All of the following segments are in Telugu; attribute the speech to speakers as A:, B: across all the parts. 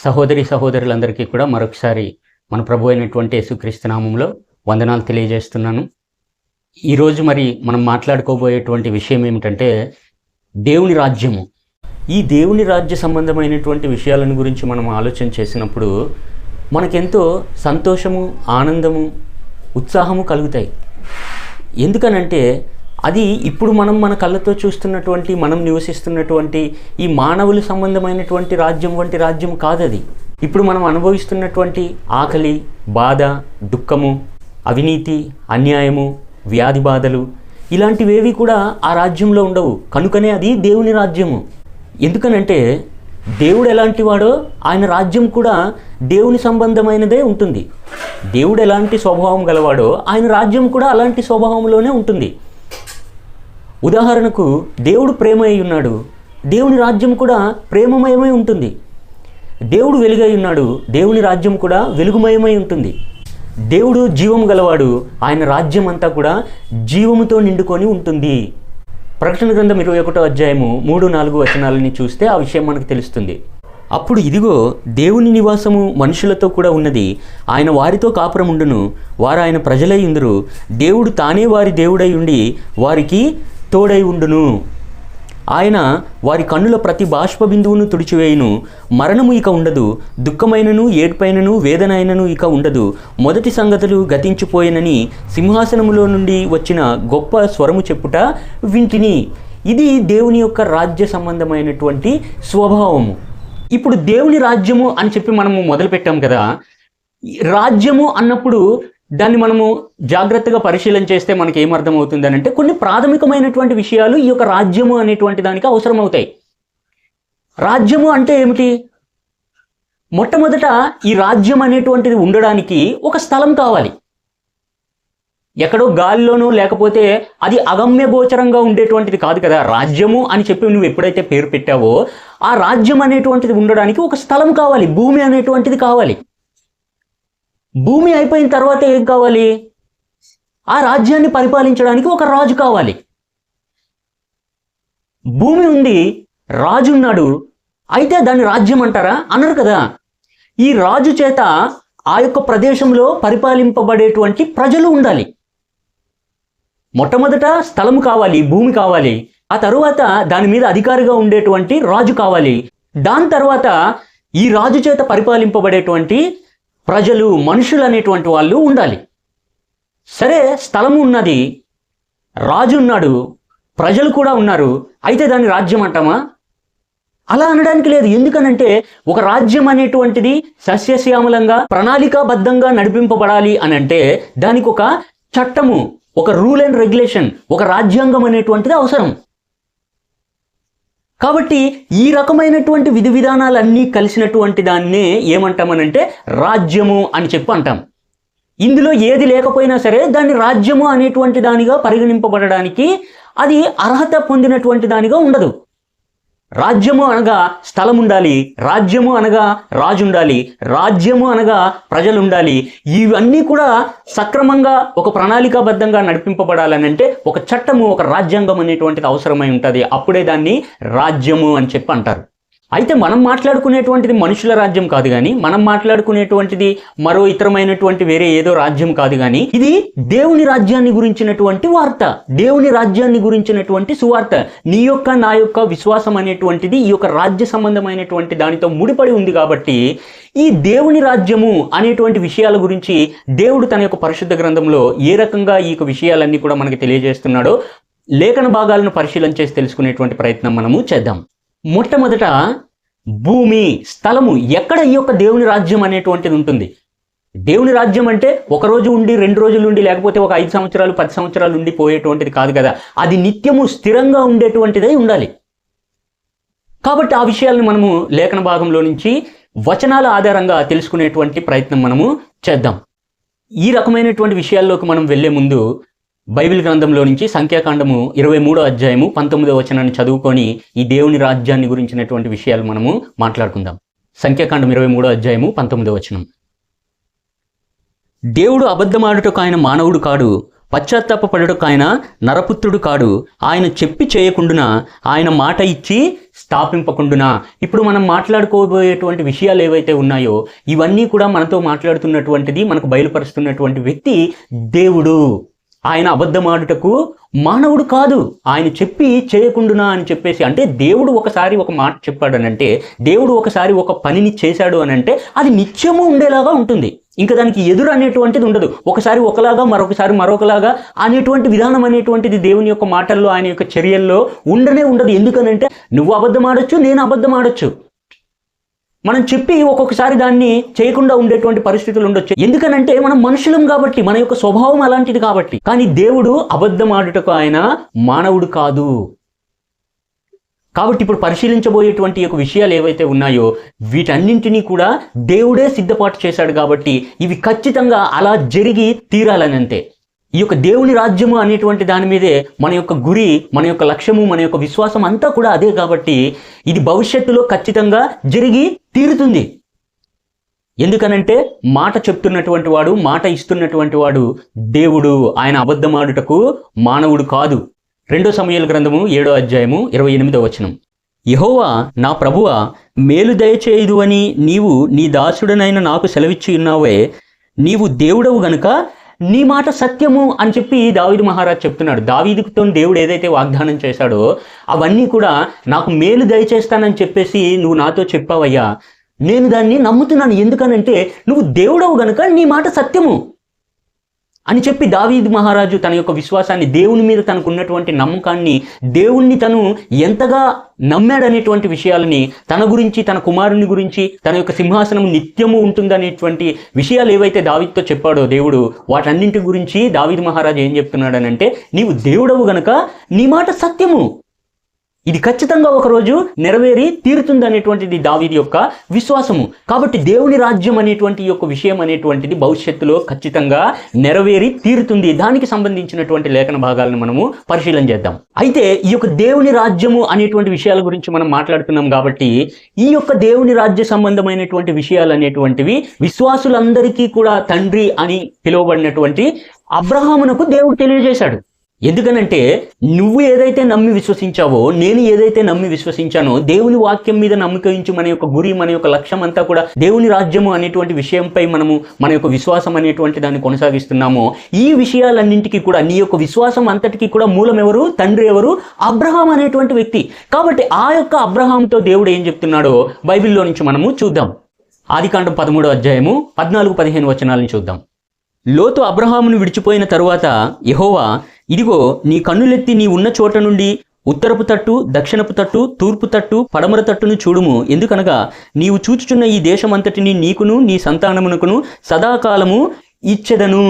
A: సహోదరి సహోదరులందరికీ కూడా మరొకసారి మన ప్రభు అయినటువంటి యేసుక్రీస్తు నామములో వందనాలు తెలియజేస్తున్నాను. ఈరోజు మరి మనం మాట్లాడుకోబోయేటువంటి విషయం ఏమిటంటే దేవుని రాజ్యము. ఈ దేవుని రాజ్య సంబంధమైనటువంటి విషయాలను గురించి మనం ఆలోచన చేసినప్పుడు మనకెంతో సంతోషము, ఆనందము, ఉత్సాహము కలుగుతాయి. ఎందుకనంటే అది ఇప్పుడు మనం మన కళ్ళతో చూస్తున్నటువంటి, మనం నివసిస్తున్నటువంటి ఈ మానవుల సంబంధమైనటువంటి రాజ్యం వంటి రాజ్యం కాదది. ఇప్పుడు మనం అనుభవిస్తున్నటువంటి ఆకలి, బాధ, దుఃఖము, అవినీతి, అన్యాయము, వ్యాధి బాధలు ఇలాంటివేవి కూడా ఆ రాజ్యంలో ఉండవు. కనుకనే అది దేవుని రాజ్యము. ఎందుకనంటే దేవుడు ఎలాంటి వాడో ఆయన రాజ్యం కూడా దేవుని సంబంధమైనదే ఉంటుంది. దేవుడు ఎలాంటి స్వభావం గలవాడో ఆయన రాజ్యం కూడా అలాంటి స్వభావంలోనే ఉంటుంది. ఉదాహరణకు దేవుడు ప్రేమ అయి ఉన్నాడు, దేవుని రాజ్యం కూడా ప్రేమమయమై ఉంటుంది. దేవుడు వెలుగై ఉన్నాడు, దేవుని రాజ్యం కూడా వెలుగుమయమై ఉంటుంది. దేవుడు జీవం గలవాడు, ఆయన రాజ్యం అంతా కూడా జీవముతో నిండుకొని ఉంటుంది. ప్రకటన గ్రంథం 21వ అధ్యాయము 3-4 వచనాలని చూస్తే ఆ విషయం మనకు తెలుస్తుంది. అప్పుడు ఇదిగో దేవుని నివాసము మనుషులతో కూడా ఉన్నది, ఆయన వారితో కాపురముండును, వారు ఆయన ప్రజలై ఉందురు, దేవుడు తానే వారి దేవుడై ఉండి వారికి తోడై ఉండును. ఆయన వారి కన్నుల ప్రతి బాష్ప బిందువును తుడిచివేయును, మరణము ఇక ఉండదు, దుఃఖమైనను ఏడ్పైనను వేదనైనను ఇక ఉండదు, మొదటి సంగతులు గతించిపోయినని సింహాసనములో నుండి వచ్చిన గొప్ప స్వరము చెప్పుట వింటిని. ఇది దేవుని యొక్క రాజ్య సంబంధమైనటువంటి స్వభావము. ఇప్పుడు దేవుని రాజ్యము అని చెప్పి మనము మొదలుపెట్టాం కదా. రాజ్యము అన్నప్పుడు దాన్ని మనము జాగ్రత్తగా పరిశీలన చేస్తే మనకి ఏమర్థమవుతుంది అని అంటే కొన్ని ప్రాథమికమైనటువంటి విషయాలు ఈ యొక్క రాజ్యము అనేటువంటి దానికి అవసరమవుతాయి. రాజ్యము అంటే ఏమిటి? మొట్టమొదట ఈ రాజ్యం అనేటువంటిది ఉండడానికి ఒక స్థలం కావాలి. ఎక్కడో గాలిలోనో లేకపోతే అది అగమ్య గోచరంగా ఉండేటువంటిది కాదు కదా. రాజ్యము అని చెప్పి నువ్వు ఎప్పుడైతే పేరు పెట్టావో ఆ రాజ్యం అనేటువంటిది ఉండడానికి ఒక స్థలం కావాలి, భూమి అనేటువంటిది కావాలి. భూమి అయిపోయిన తర్వాత ఏం కావాలి? ఆ రాజ్యాన్ని పరిపాలించడానికి ఒక రాజు కావాలి. భూమి ఉంది, రాజు ఉన్నాడు, అయితే దాన్ని రాజ్యం అంటారా? అనరు కదా. ఈ రాజు చేత ఆ యొక్క ప్రదేశంలో పరిపాలింపబడేటువంటి ప్రజలు ఉండాలి. మొట్టమొదట స్థలము కావాలి, భూమి కావాలి. ఆ తరువాత దాని మీద అధికారిగా ఉండేటువంటి రాజు కావాలి. దాని తర్వాత ఈ రాజు చేత పరిపాలింపబడేటువంటి ప్రజలు, మనుషులు అనేటువంటి వాళ్ళు ఉండాలి. సరే, స్థలము ఉన్నది, రాజు ఉన్నాడు, ప్రజలు కూడా ఉన్నారు, అయితే దాన్ని రాజ్యం అంటామా? అలా అనడానికి లేదు. ఎందుకనంటే ఒక రాజ్యం అనేటువంటిది సస్యశ్యామలంగా ప్రణాళికాబద్ధంగా నడిపింపబడాలి అని అంటే దానికి ఒక చట్టము, ఒక రూల్ అండ్ రెగ్యులేషన్, ఒక రాజ్యాంగం అనేటువంటిది అవసరం. కాబట్టి ఈ రకమైనటువంటి విధి విధానాలన్నీ కలిసినటువంటి దాన్నే ఏమంటామనంటే రాజ్యము అని చెప్పి అంటాం. ఇందులో ఏది లేకపోయినా సరే దాన్ని రాజ్యము అనేటువంటి దానిగా పరిగణింపబడడానికి అది అర్హత పొందినటువంటి దానిగా ఉండదు. రాజ్యము అనగా స్థలం ఉండాలి, రాజ్యము అనగా రాజు ఉండాలి, రాజ్యము అనగా ప్రజలు ఉండాలి. ఇవన్నీ కూడా సక్రమంగా ఒక ప్రణాళికాబద్ధంగా నడిపింపబడాలని అంటే ఒక చట్టము, ఒక రాజ్యాంగం అనేటువంటిది అవసరమై ఉంటుంది. అప్పుడే దాన్ని రాజ్యము అని చెప్పి అంటారు. అయితే మనం మాట్లాడుకునేటువంటిది మనుషుల రాజ్యం కాదు కానీ, మనం మాట్లాడుకునేటువంటిది మరో ఇతరమైనటువంటి వేరే ఏదో రాజ్యం కాదు కానీ, ఇది దేవుని రాజ్యాన్ని గురించినటువంటి వార్త, దేవుని రాజ్యాన్ని గురించినటువంటి సువార్త. నీ యొక్క నా యొక్క విశ్వాసం అనేటువంటిది ఈ యొక్క రాజ్య సంబంధమైనటువంటి దానితో ముడిపడి ఉంది. కాబట్టి ఈ దేవుని రాజ్యము అనేటువంటి విషయాల గురించి దేవుడు తన యొక్క పరిశుద్ధ గ్రంథంలో ఏ రకంగా ఈ యొక్క విషయాలన్నీ కూడా మనకి తెలియజేస్తున్నాడో లేఖన భాగాలను పరిశీలన చేసి తెలుసుకునేటువంటి ప్రయత్నం మనము చేద్దాం. మొట్టమొదట భూమి, స్థలము, ఎక్కడ ఈ యొక్క దేవుని రాజ్యం అనేటువంటిది ఉంటుంది. దేవుని రాజ్యం అంటే ఒక రోజు ఉండి, 2 రోజులు ఉండి, లేకపోతే ఒక 5 సంవత్సరాలు 10 సంవత్సరాలు ఉండి పోయేటువంటిది కాదు కదా. అది నిత్యము స్థిరంగా ఉండేటువంటిదై ఉండాలి. కాబట్టి ఆ విషయాలను మనము లేఖన భాగంలో నుంచి వచనాల ఆధారంగా తెలుసుకునేటువంటి ప్రయత్నం మనము చేద్దాం. ఈ రకమైనటువంటి విషయాల్లోకి మనం వెళ్లే ముందు బైబిల్ గ్రంథంలో నుంచి సంఖ్యాకాండము 23వ అధ్యాయము 19వ వచనాన్ని చదువుకొని ఈ దేవుని రాజ్యాన్ని గురించినటువంటి విషయాలు మనము మాట్లాడుకుందాం. సంఖ్యాకాండం 23వ అధ్యాయము 19వ వచనం. దేవుడు అబద్ధమాడుటకు ఆయన మానవుడు కాడు, పశ్చాత్తాపపడుటకు ఆయన నరపుత్రుడు కాడు, ఆయన చెప్పి చేయకుండునా, ఆయన మాట ఇచ్చి స్థాపింపకుండునా. ఇప్పుడు మనం మాట్లాడుకోబోయేటువంటి విషయాలు ఏవైతే ఉన్నాయో ఇవన్నీ కూడా మనతో మాట్లాడుతున్నటువంటిది, మనకు బయలుపరుస్తున్నటువంటి వ్యక్తి దేవుడు. ఆయన అబద్ధమాడుటకు మానవుడు కాదు, ఆయన చెప్పి చేయకుండునా అని చెప్పేసి. అంటే దేవుడు ఒకసారి ఒక మాట చెప్పాడనంటే, దేవుడు ఒకసారి ఒక పనిని చేశాడు అనంటే అది నిత్యము ఉండేలాగా ఉంటుంది. ఇంకా దానికి ఎదురు అనేటువంటిది ఉండదు. ఒకసారి ఒకలాగా మరొకసారి మరొకలాగా అనేటువంటి విధానం అనేటువంటిది దేవుని యొక్క మాటల్లో, ఆయన యొక్క చర్యల్లో ఉండనే ఉండదు. ఎందుకనంటే నువ్వు అబద్ధం ఆడొచ్చు, నేను అబద్ధం ఆడొచ్చు. మనం చెప్పి ఒక్కొక్కసారి దాన్ని చేయకుండా ఉండేటువంటి పరిస్థితులు ఉండొచ్చు. ఎందుకనంటే మనం మనుషులం కాబట్టి, మన యొక్క స్వభావం అలాంటిది కాబట్టి. కానీ దేవుడు అబద్ధం ఆడుటకు ఆయన మానవుడు కాదు. కాబట్టి ఇప్పుడు పరిశీలించబోయేటువంటి యొక్క విషయాలు ఏవైతే ఉన్నాయో వీటన్నింటినీ కూడా దేవుడే సిద్ధపాటు చేశాడు. కాబట్టి ఇవి ఖచ్చితంగా అలా జరిగి తీరాలని అంతే. ఈ యొక్క దేవుని రాజ్యము అనేటువంటి దాని మీదే మన యొక్క గురి, మన యొక్క లక్ష్యము, మన యొక్క విశ్వాసం అంతా కూడా అదే. కాబట్టి ఇది భవిష్యత్తులో ఖచ్చితంగా జరిగి తీరుతుంది. ఎందుకనంటే మాట చెప్తున్నటువంటి వాడు, మాట ఇస్తున్నటువంటి వాడు దేవుడు. ఆయన అబద్ధమాడుటకు మానవుడు కాదు. 2 సమూయేలు గ్రంథము 7వ అధ్యాయము 28వ వచనం. యెహోవా నా ప్రభువా, మేలు దయచేయుదు అని నీవు నీ దాసుడనైన నాకు సెలవిచ్చి ఉన్నావే, నీవు దేవుడవు గనుక నీ మాట సత్యము అని చెప్పి దావీదు మహారాజ్ చెప్తున్నాడు. దావీదుతో దేవుడు ఏదైతే వాగ్దానం చేశాడో అవన్నీ కూడా నాకు మేలు దయచేస్తానని చెప్పేసి నువ్వు నాతో చెప్పావయ్యా, నేను దాన్ని నమ్ముతున్నాను. ఎందుకనంటే నువ్వు దేవుడవు గనుక నీ మాట సత్యము అని చెప్పి దావీదు మహారాజు తన యొక్క విశ్వాసాన్ని, దేవుని మీద తనకు ఉన్నటువంటి నమ్మకాన్ని, దేవుణ్ణి తను ఎంతగా నమ్మాడనేటువంటి విషయాలని, తన గురించి, తన కుమారుని గురించి, తన యొక్క సింహాసనం నిత్యము ఉంటుందనేటువంటి విషయాలు ఏవైతే దావీదుతో చెప్పాడో దేవుడు, వాటన్నింటి గురించి దావీదు మహారాజు ఏం చెప్తున్నాడనంటే, నీవు దేవుడవు గనక నీ మాట సత్యము, ఇది ఖచ్చితంగా ఒకరోజు నెరవేరి తీరుతుంది అనేటువంటిది దావీదు యొక్క విశ్వాసము. కాబట్టి దేవుని రాజ్యం అనేటువంటి యొక్క విషయం అనేటువంటిది భవిష్యత్తులో ఖచ్చితంగా నెరవేరి తీరుతుంది. దానికి సంబంధించినటువంటి లేఖన భాగాలను మనము పరిశీలన చేద్దాం. అయితే ఈ యొక్క దేవుని రాజ్యము అనేటువంటి విషయాల గురించి మనం మాట్లాడుతున్నాం. కాబట్టి ఈ యొక్క దేవుని రాజ్య సంబంధమైనటువంటి విషయాలు అనేటువంటివి విశ్వాసులందరికీ కూడా తండ్రి అని పిలువబడినటువంటి అబ్రహామునకు దేవుడు తెలియజేశాడు. ఎందుకనంటే నువ్వు ఏదైతే నమ్మి విశ్వసించావో, నేను ఏదైతే నమ్మి విశ్వసించానో, దేవుని వాక్యం మీద నమ్మకించి మన యొక్క గురి, మన యొక్క లక్ష్యం అంతా కూడా దేవుని రాజ్యము అనేటువంటి విషయంపై మనము మన యొక్క విశ్వాసం అనేటువంటి దాన్ని కొనసాగిస్తున్నామో, ఈ విషయాలన్నింటికీ కూడా నీ యొక్క విశ్వాసం అంతటికీ కూడా మూలం ఎవరు? తండ్రి ఎవరు? అబ్రహాం అనేటువంటి వ్యక్తి. కాబట్టి ఆ యొక్క అబ్రహాంతో దేవుడు ఏం చెప్తున్నాడో బైబిల్లో నుంచి మనము చూద్దాం. ఆదికాండం 13వ అధ్యాయము 14-15 వచనాలను చూద్దాం. లోతు అబ్రహామును విడిచిపోయిన తరువాత యెహోవా, ఇదిగో నీ కన్నులెత్తి నీ ఉన్న చోట నుండి ఉత్తరపు తట్టు, దక్షిణపు తట్టు, తూర్పు తట్టు, పడమర తట్టును చూడుము. ఎందుకనగా నీవు చూచుచున్న ఈ దేశమంతటిని నీకును నీ సంతానమునకును సదాకాలము ఇచ్చెదను.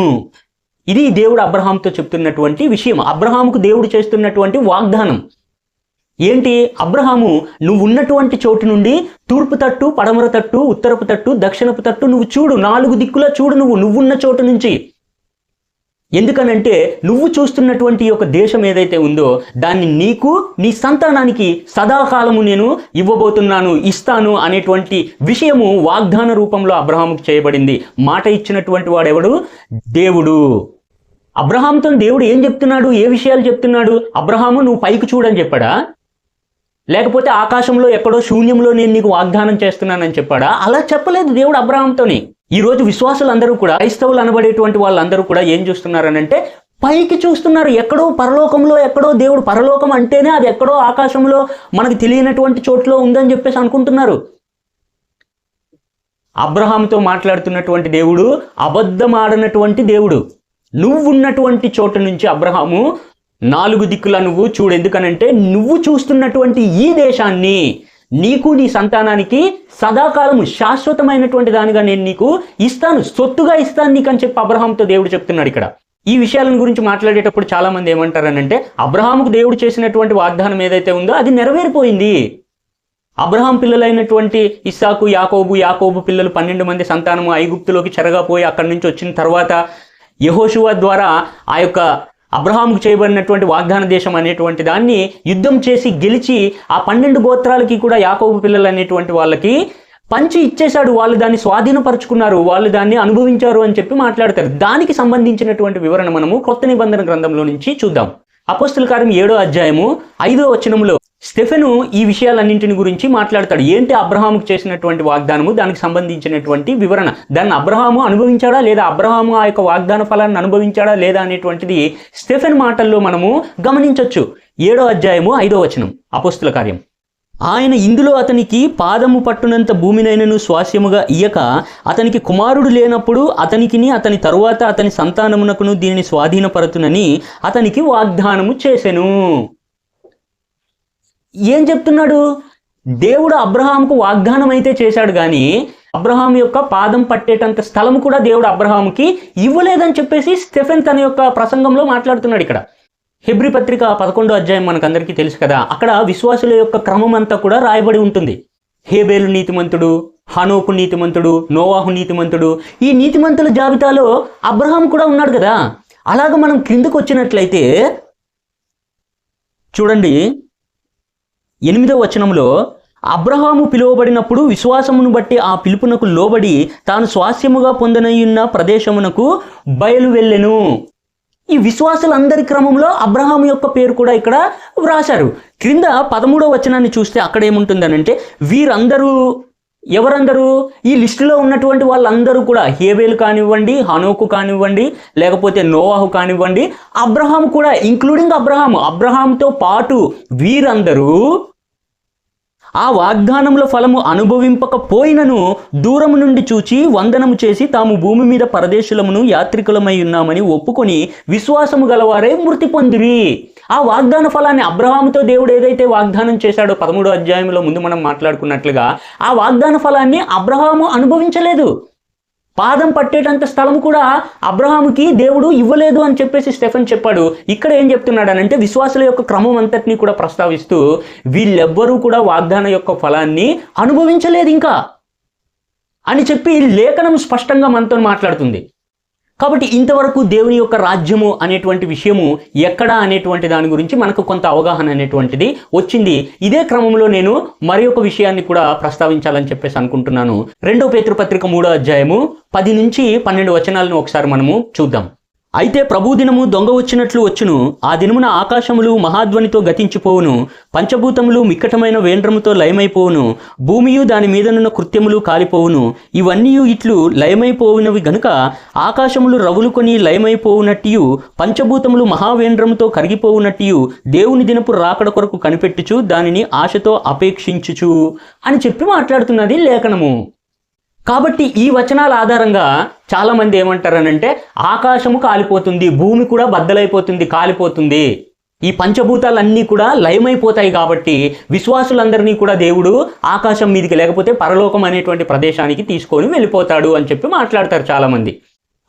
A: ఇది దేవుడు అబ్రహాంతో చెప్తున్నటువంటి విషయం. అబ్రహాముకు దేవుడు చేస్తున్నటువంటి వాగ్దానం ఏంటి? అబ్రహాము, నువ్వు ఉన్నటువంటి చోటు నుండి తూర్పు తట్టు, పడమర తట్టు, ఉత్తరపు తట్టు, దక్షిణపు తట్టు నువ్వు చూడు, 4 దిక్కులా చూడు నువ్వున్న చోటు నుంచి. ఎందుకనంటే నువ్వు చూస్తున్నటువంటి యొక్క దేశం ఏదైతే ఉందో దాన్ని నీకు, నీ సంతానానికి సదాకాలము నేను ఇవ్వబోతున్నాను, ఇస్తాను అనేటువంటి విషయము వాగ్దాన రూపంలో అబ్రహాముకు చేయబడింది. మాట ఇచ్చినటువంటి వాడెవడు? దేవుడు. అబ్రహాముతో దేవుడు ఏం చెప్తున్నాడు? ఏ విషయాలు చెప్తున్నాడు? అబ్రహాము, నువ్వు పైకి చూడని చెప్పాడా? లేకపోతే ఆకాశంలో ఎక్కడో శూన్యంలో నేను నీకు వాగ్దానం చేస్తున్నానని చెప్పాడా? అలా చెప్పలేదు దేవుడు అబ్రహాంతోని. ఈ రోజు విశ్వాసులందరూ కూడా, క్రైస్తవులు అనబడేటువంటి వాళ్ళందరూ కూడా ఏం చూస్తున్నారనంటే పైకి చూస్తున్నారు. ఎక్కడో పరలోకంలో, ఎక్కడో దేవుడు, పరలోకం అంటేనే అది ఎక్కడో ఆకాశంలో మనకు తెలియనటువంటి చోట్లో ఉందని చెప్పేసి అనుకుంటున్నారు. అబ్రహాంతో మాట్లాడుతున్నటువంటి దేవుడు అబద్ధమాడనటువంటి దేవుడు. నువ్వున్నటువంటి చోటు నుంచి అబ్రహాము 4 దిక్కులా నువ్వు చూడు. ఎందుకనంటే నువ్వు చూస్తున్నటువంటి ఈ దేశాన్ని నీకు, నీ సంతానానికి సదాకాలము శాశ్వతమైనటువంటి దానిగా నేను నీకు ఇస్తాను, సొత్తుగా ఇస్తాను నీకు అని చెప్పి అబ్రహాంతో దేవుడు చెప్తున్నాడు. ఇక్కడ ఈ విషయాలను గురించి మాట్లాడేటప్పుడు చాలా మంది ఏమంటారనంటే అబ్రహాముకు దేవుడు చేసినటువంటి వాగ్దానం ఏదైతే ఉందో అది నెరవేరిపోయింది. అబ్రహాం పిల్లలైనటువంటి ఇస్సాకు, యాకోబు పిల్లలు 12 మంది సంతానము ఐగుప్తులోకి చెరగా పోయి అక్కడి నుంచి వచ్చిన తర్వాత యెహోషువ ద్వారా ఆ యొక్క అబ్రహాముకు చేయబడినటువంటి వాగ్దాన దేశం అనేటువంటి దాన్ని యుద్ధం చేసి గెలిచి ఆ 12 గోత్రాలకి కూడా, యాకోబు పిల్లలు అనేటువంటి వాళ్ళకి పంచి ఇచ్చేశాడు, వాళ్ళు దాన్ని స్వాధీనపరుచుకున్నారు, వాళ్ళు దాన్ని అనుభవించారు అని చెప్పి మాట్లాడతారు. దానికి సంబంధించినటువంటి వివరణ మనము కొత్త నిబంధన గ్రంథంలో నుంచి చూద్దాం. అపోస్తుల కార్యం 7వ అధ్యాయము 5వ వచనంలో స్టెఫెను ఈ విషయాలన్నింటిని గురించి మాట్లాడతాడు. ఏంటి అబ్రహాముకు చేసినటువంటి వాగ్దానము, దానికి సంబంధించినటువంటి వివరణ, దాన్ని అబ్రహాము అనుభవించాడా లేదా, అబ్రహాము ఆ యొక్క వాగ్దాన ఫలాన్ని అనుభవించాడా లేదా అనేటువంటిది స్టెఫెన్ మాటల్లో మనము గమనించవచ్చు. 7వ అధ్యాయము 5వ వచనం అపోస్తుల కార్యం. ఆయన ఇందులో అతనికి పాదము పట్టునంత భూమినైనను స్వాస్యముగా ఇయ్యక అతనికి కుమారుడు లేనప్పుడు అతనికిని అతని తరువాత అతని సంతానమునకును దీనిని స్వాధీనపరతునని అతనికి వాగ్దానము చేసెను. ఏం చెప్తున్నాడు? దేవుడు అబ్రహాముకు వాగ్దానం అయితే చేశాడు, కానీ అబ్రహాం యొక్క పాదం పట్టేటంత స్థలం కూడా దేవుడు అబ్రహాముకి ఇవ్వలేదని చెప్పేసి స్టెఫెన్ తన యొక్క ప్రసంగంలో మాట్లాడుతున్నాడు. ఇక్కడ హెబ్రీ పత్రిక 11వ అధ్యాయం మనకందరికీ తెలుసు కదా. అక్కడ విశ్వాసుల యొక్క క్రమం అంతా కూడా రాయబడి ఉంటుంది. హేబేలు నీతిమంతుడు, హనోకు నీతిమంతుడు, నోవాహు నీతిమంతుడు. ఈ నీతిమంతుల జాబితాలో అబ్రహాం కూడా ఉన్నాడు కదా. అలాగ మనం క్రిందకు వచ్చినట్లయితే చూడండి, 8వ వచనంలో అబ్రహాము పిలువబడినప్పుడు విశ్వాసమును బట్టి ఆ పిలుపునకు లోబడి తాను స్వాస్యముగా పొందనయున్న ప్రదేశమునకు బయలు వెళ్ళెను. ఈ విశ్వాసులందరి క్రమంలో అబ్రహాము యొక్క పేరు కూడా ఇక్కడ వ్రాశారు. క్రింద 13వ వచనాన్ని చూస్తే అక్కడ ఏముంటుందనంటే, వీరందరూ ఎవరందరూ, ఈ లిస్టులో ఉన్నటువంటి వాళ్ళందరూ కూడా, హేబేలు కానివ్వండి, హనోకు కానివ్వండి, లేకపోతే నోవాహు కానివ్వండి, అబ్రహాము కూడా, ఇంక్లూడింగ్ అబ్రహాముతో పాటు వీరందరూ ఆ వాగ్దానముల ఫలము అనుభవింపకపోయినను దూరము నుండి చూచి వందనము చేసి తాము భూమి మీద పరదేశులమును యాత్రికులమై ఉన్నామని ఒప్పుకొని విశ్వాసము గలవారే మృతి పొందిరి. ఆ వాగ్దాన ఫలాన్ని అబ్రహాముతో దేవుడు ఏదైతే వాగ్దానం చేశాడో 13వ అధ్యాయంలో ముందు మనం మాట్లాడుకున్నట్లుగా, ఆ వాగ్దాన ఫలాన్ని అబ్రహాము అనుభవించలేదు. పాదం పట్టేటంత స్థలం కూడా అబ్రహాముకి దేవుడు ఇవ్వలేదు అని చెప్పేసి స్టెఫెన్ చెప్పాడు. ఇక్కడ ఏం చెప్తున్నాడు అనంటే, విశ్వాసుల యొక్క క్రమం అంతటినీ కూడా ప్రస్తావిస్తూ వీళ్ళెవ్వరూ కూడా వాగ్దాన యొక్క ఫలాన్ని అనుభవించలేదు ఇంకా అని చెప్పి లేఖనం స్పష్టంగా మనతో మాట్లాడుతుంది. కాబట్టి ఇంతవరకు దేవుని యొక్క రాజ్యము అనేటువంటి విషయము ఎక్కడ అనేటువంటి దాని గురించి మనకు కొంత అవగాహన అనేటువంటిది వచ్చింది. ఇదే క్రమంలో నేను మరి ఒక విషయాన్ని కూడా ప్రస్తావించాలని చెప్పేసి అనుకుంటున్నాను. 2వ పేతురు పత్రిక 3వ అధ్యాయము 10 నుంచి 12 వచనాలను ఒకసారి మనము చూద్దాం. అయితే ప్రభు దినము దొంగ వచ్చినట్లు వచ్చును. ఆ దినమున ఆకాశములు మహాధ్వనితో గతించిపోవును, పంచభూతములు మిక్కటమైన వేండ్రముతో లయమైపోవును, భూమియు దాని మీదనున్న కృత్యములు కాలిపోవును. ఇవన్నీ ఇట్లు లయమైపోవునవి గనుక ఆకాశములు రగులుకొని లయమైపోవునట్టియు పంచభూతములు మహావేంద్రముతో కరిగిపోవునట్టియు దేవుని దినపు రాకడ కొరకు కనిపెట్టుచు దానిని ఆశతో అపేక్షించుచు అని చెప్పి మాట్లాడుతున్నది లేఖనము. కాబట్టి ఈ వచనాల ఆధారంగా చాలామంది ఏమంటారనంటే, ఆకాశము కాలిపోతుంది, భూమి కూడా బద్దలైపోతుంది, కాలిపోతుంది, ఈ పంచభూతాలన్నీ కూడా లయమైపోతాయి, కాబట్టి విశ్వాసులందరినీ కూడా దేవుడు ఆకాశం మీదకి లేకపోతే పరలోకం అనేటువంటి ప్రదేశానికి తీసుకొని వెళ్ళిపోతాడు అని చెప్పి మాట్లాడతారు చాలామంది.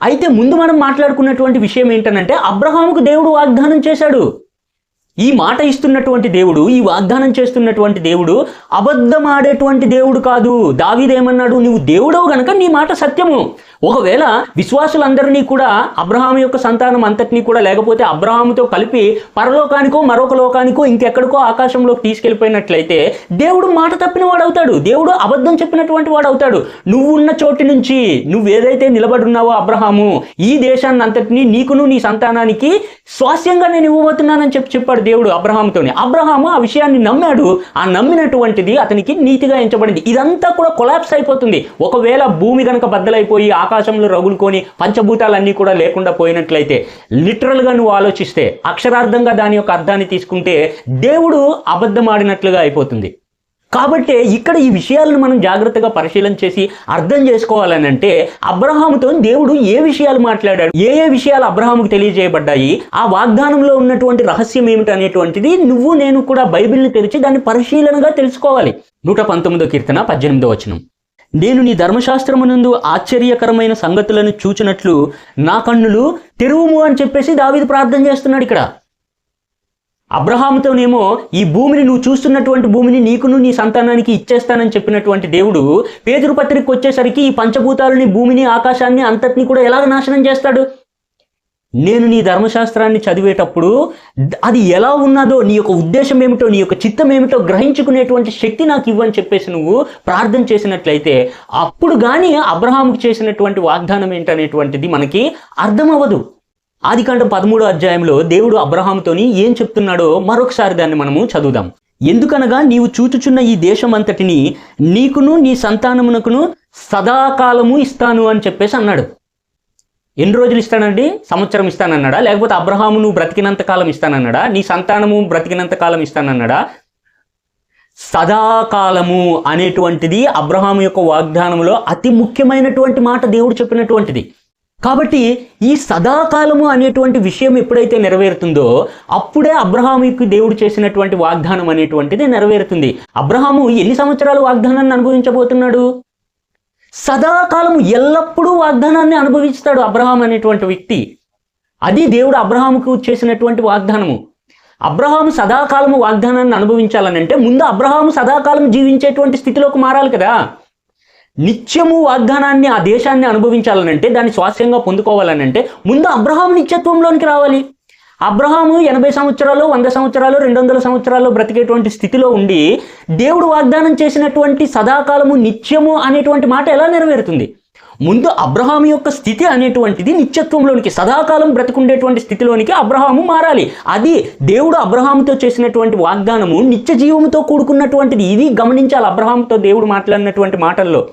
A: అయితే ముందు మనం మాట్లాడుకున్నటువంటి విషయం ఏంటనంటే, అబ్రహాముకు దేవుడు వాగ్దానం చేశాడు. ఈ మాట ఇస్తున్నటువంటి దేవుడు, ఈ వాగ్దానం చేస్తున్నటువంటి దేవుడు అబద్ధమాడేటువంటి దేవుడు కాదు. దావీదేమన్నాడు? నువ్వు దేవుడవు గనక నీ మాట సత్యము. ఒకవేళ విశ్వాసులందరినీ కూడా, అబ్రహాము యొక్క సంతానం అంతటినీ కూడా, లేకపోతే అబ్రహాముతో కలిపి పరలోకానికో మరొక లోకానికో ఇంకెక్కడికో ఆకాశంలోకి తీసుకెళ్ళిపోయినట్లయితే దేవుడు మాట తప్పిన వాడు అవుతాడు, దేవుడు అబద్ధం చెప్పినటువంటి వాడు అవుతాడు. నువ్వున్న చోటి నుంచి నువ్వు ఏదైతే నిలబడి ఉన్నావో అబ్రహాము, ఈ దేశాన్ని అంతటినీ నీకును నీ సంతానానికి స్వాస్యంగా నేను ఇవ్వబోతున్నానని చెప్పాడు దేవుడు అబ్రహాముతోనే. అబ్రహాము ఆ విషయాన్ని నమ్మాడు. ఆ నమ్మినటువంటిది అతనికి నీతిగా ఎంచబడింది. ఇదంతా కూడా కొలాప్స్ అయిపోతుంది ఒకవేళ భూమి కనుక బద్దలైపోయి ఆకాశంలో రగులుకొని పంచభూతాలన్నీ కూడా లేకుండా పోయినట్లయితే. లిటరల్గా నువ్వు ఆలోచిస్తే, అక్షరార్థంగా దాని యొక్క అర్థాన్ని తీసుకుంటే దేవుడు అబద్ధమాడినట్లుగా అయిపోతుంది. కాబట్టి ఇక్కడ ఈ విషయాలను మనం జాగ్రత్తగా పరిశీలన చేసి అర్థం చేసుకోవాలనంటే, అబ్రహాముతో దేవుడు ఏ విషయాలు మాట్లాడాడు, ఏ విషయాలు అబ్రహాముకు తెలియజేయబడ్డాయి, ఆ వాగ్దానంలో ఉన్నటువంటి రహస్యం ఏమిటి అనేటువంటిది నువ్వు నేను కూడా బైబిల్ని తెరిచి దాన్ని పరిశీలనగా తెలుసుకోవాలి. 119వ కీర్తన 18వ వచనం. నేను నీ ధర్మశాస్త్రమునందు ఆశ్చర్యకరమైన సంగతులను చూచినట్లు నా కన్నులు తెరువుము అని చెప్పేసి దావీదు ప్రార్థన చేస్తున్నాడు. ఇక్కడ అబ్రహాముతోనేమో ఈ భూమిని, నువ్వు చూస్తున్నటువంటి భూమిని నీకును నీ సంతానానికి ఇచ్చేస్తానని చెప్పినటువంటి దేవుడు పేతురు పత్రికకు వచ్చేసరికి ఈ పంచభూతాలని, భూమిని, ఆకాశాన్ని అంతటిని కూడా ఎలాగ నాశనం చేస్తాడు? నేను నీ ధర్మశాస్త్రాన్ని చదివేటప్పుడు అది ఎలా ఉన్నదో, నీ యొక్క ఉద్దేశం ఏమిటో, నీ యొక్క చిత్తం ఏమిటో గ్రహించుకునేటువంటి శక్తి నాకు ఇవ్వని చెప్పేసి నువ్వు ప్రార్థన చేసినట్లయితే అప్పుడు కానీ అబ్రహాముకు చేసినటువంటి వాగ్దానం ఏంటనేటువంటిది మనకి అర్థమవ్వదు. ఆదికాండం 13వ అధ్యాయంలో దేవుడు అబ్రహాముతోని ఏం చెప్తున్నాడో మరొకసారి దాన్ని మనము చదువుదాం. ఎందుకనగా నీవు చూచుచున్న ఈ దేశం అంతటిని నీకును నీ సంతానమునకును సదాకాలము ఇస్తాను అని చెప్పేసి అన్నాడు. ఎన్ని రోజులు ఇస్తానండి? సంవత్సరం ఇస్తానన్నాడా? లేకపోతే అబ్రహాము నువ్వు బ్రతికినంత కాలం ఇస్తానన్నాడా? నీ సంతానము బ్రతికినంత కాలం ఇస్తానన్నాడా? సదాకాలము అనేటువంటిది అబ్రహాము యొక్క వాగ్దానంలో అతి ముఖ్యమైనటువంటి మాట దేవుడు చెప్పినటువంటిది. కాబట్టి ఈ సదాకాలము అనేటువంటి విషయం ఎప్పుడైతే నెరవేరుతుందో అప్పుడే అబ్రహాముకి దేవుడు చేసినటువంటి వాగ్దానం అనేటువంటిది నెరవేరుతుంది. అబ్రహాము ఎన్ని సంవత్సరాలు వాగ్దానాన్ని అనుభవించబోతున్నాడు? సదాకాలము, ఎల్లప్పుడూ వాగ్దానాన్ని అనుభవిస్తాడు అబ్రహాం అనేటువంటి వ్యక్తి. అది దేవుడు అబ్రహాముకు చేసినటువంటి వాగ్దానము. అబ్రహాము సదాకాలము వాగ్దానాన్ని అనుభవించాలనంటే ముందు అబ్రహాము సదాకాలం జీవించేటువంటి స్థితిలోకి మారాలి కదా. నిత్యము వాగ్దానాన్ని, ఆ దేశాన్ని అనుభవించాలనంటే, దాన్ని స్వాస్థ్యంగా పొందుకోవాలనంటే ముందు అబ్రహాము నిత్యత్వంలోనికి రావాలి. అబ్రహాము 80 సంవత్సరాలు, 100 సంవత్సరాలు, 200 సంవత్సరాలు బ్రతికేటువంటి స్థితిలో ఉండి దేవుడు వాగ్దానం చేసినటువంటి సదాకాలము, నిత్యము అనేటువంటి మాట ఎలా నెరవేరుతుంది? ముందు అబ్రహాము యొక్క స్థితి అనేటువంటిది నిత్యత్వంలోనికి, సదాకాలం బ్రతికుండేటువంటి స్థితిలోనికి అబ్రహాము మారాలి. అది దేవుడు అబ్రహాముతో చేసినటువంటి వాగ్దానము నిత్య జీవముతో కూడుకున్నటువంటిది. ఇది గమనించాలి అబ్రహాముతో దేవుడు మాట్లాడినటువంటి మాటల్లో.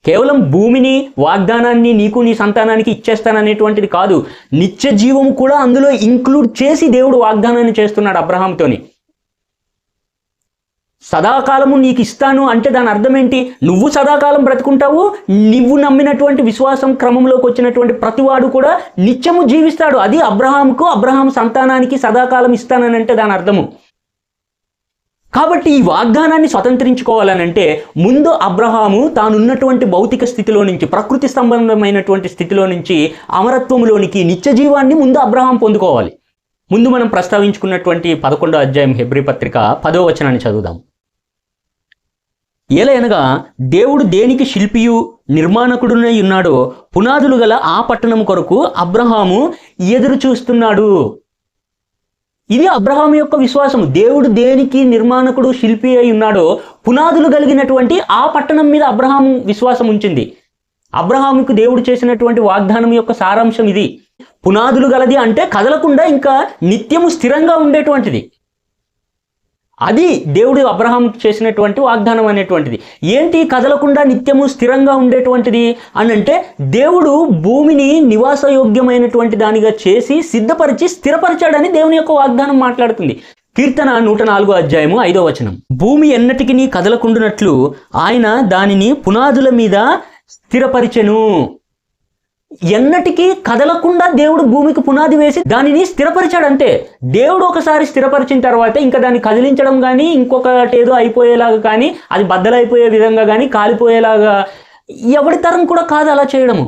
A: కేవలం భూమిని, వాగ్దానాన్ని నీకు నీ సంతానానికి ఇచ్చేస్తాననేటువంటిది కాదు, నిత్య జీవము కూడా అందులో ఇంక్లూడ్ చేసి దేవుడు వాగ్దానాన్ని చేస్తున్నాడు అబ్రహాముతోని. సదాకాలము నీకు ఇస్తాను అంటే దాని అర్థం ఏంటి? నువ్వు సదాకాలం బ్రతుకుంటావు, నువ్వు నమ్మినటువంటి విశ్వాసం క్రమంలోకి వచ్చినటువంటి ప్రతివాడు కూడా నిత్యము జీవిస్తాడు. అది అబ్రహాముకు, అబ్రహాం సంతానానికి సదాకాలం ఇస్తానని అంటే దాని అర్థము. కాబట్టి ఈ వాగ్దానాన్ని స్వతంత్రించుకోవాలనంటే ముందు అబ్రహాము తానున్నటువంటి భౌతిక స్థితిలో నుంచి, ప్రకృతి సంబంధమైనటువంటి స్థితిలో నుంచి అమరత్వంలోనికి, నిత్య జీవాన్ని ముందు అబ్రహాం పొందుకోవాలి. ముందు మనం ప్రస్తావించుకున్నటువంటి 11వ అధ్యాయం హెబ్రీ పత్రిక 10వ వచనాన్ని చదువుదాం. ఏలయనగా దేవుడు దేనికి శిల్పియు నిర్మాణకుడునై ఉన్నాడో పునాదులు గల ఆ పట్టణం కొరకు అబ్రహాము ఎదురు చూస్తున్నాడు. ఇది అబ్రహాము యొక్క విశ్వాసము. దేవుడు దేనికి నిర్మాణకుడు, శిల్పి అయి ఉన్నాడో పునాదులు కలిగినటువంటి ఆ పట్టణం మీద అబ్రహాము విశ్వాసం ఉంచింది. అబ్రహాముకు దేవుడు చేసినటువంటి వాగ్దానం యొక్క సారాంశం ఇది. పునాదులు గలది అంటే కదలకుండా ఇంకా నిత్యము స్థిరంగా ఉండేటువంటిది. అది దేవుడు అబ్రహాముకు చేసినటువంటి వాగ్దానం అనేటువంటిది. ఏంటి కదలకుండా నిత్యము స్థిరంగా ఉండేటువంటిది అని అంటే, దేవుడు భూమిని నివాసయోగ్యమైనటువంటి దానిగా చేసి సిద్ధపరిచి స్థిరపరిచాడని దేవుని యొక్క వాగ్దానం మాట్లాడుతుంది. కీర్తన 104వ అధ్యాయము 5వ వచనం. భూమి ఎన్నటికి కదలకుండునట్లు ఆయన దానిని పునాదుల మీద స్థిరపరిచెను. ఎన్నటికీ కదలకుండా దేవుడు భూమికి పునాది వేసి దానిని స్థిరపరిచాడు అంతే. దేవుడు ఒకసారి స్థిరపరిచిన తర్వాత ఇంకా దాన్ని కదిలించడం కానీ, ఇంకొకటి ఏదో అయిపోయేలాగా కానీ, అది బద్దలైపోయే విధంగా కానీ, కాలిపోయేలాగా ఎవరి తరం కూడా కాదు అలా చేయడము.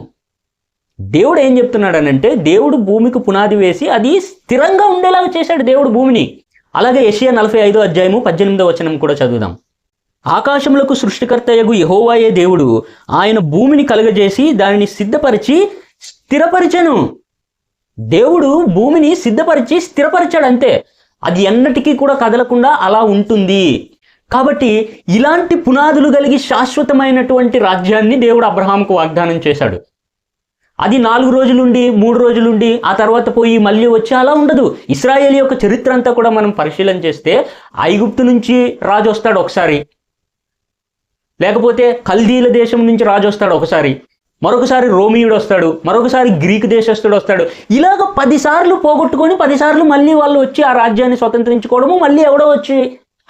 A: దేవుడు ఏం చెప్తున్నాడనంటే, దేవుడు భూమికి పునాది వేసి అది స్థిరంగా ఉండేలాగా చేశాడు దేవుడు భూమిని. అలాగే యెషయా 45వ అధ్యాయము 18వ వచనం కూడా చదువుదాం. ఆకాశములకు సృష్టికర్తయగు యెహోవాయే దేవుడు, ఆయన భూమిని కలుగజేసి దానిని సిద్ధపరిచి స్థిరపరిచెను. దేవుడు భూమిని సిద్ధపరిచి స్థిరపరిచాడు అంతే. అది ఎన్నటికీ కూడా కదలకుండా అలా ఉంటుంది. కాబట్టి ఇలాంటి పునాదులు కలిగి శాశ్వతమైనటువంటి రాజ్యాన్ని దేవుడు అబ్రహాముకు వాగ్దానం చేశాడు. అది 4 రోజులుండి, 3 రోజులుండి ఆ తర్వాత పోయి మళ్ళీ వచ్చి అలా ఉండదు. ఇశ్రాయేలు యొక్క చరిత్ర అంతా కూడా మనం పరిశీలన చేస్తే ఐగుప్తు నుంచి రాజు వస్తాడు ఒకసారి, లేకపోతే కల్దీల దేశం నుంచి రాజు వస్తాడు ఒకసారి, మరొకసారి రోమియుడు వస్తాడు, మరొకసారి గ్రీకు దేశస్తుడు వస్తాడు. ఇలాగ 10 సార్లు పోగొట్టుకొని 10 సార్లు మళ్ళీ వాళ్ళు వచ్చి ఆ రాజ్యాన్ని స్వతంత్రించుకోవడము, మళ్ళీ ఎవడో వచ్చి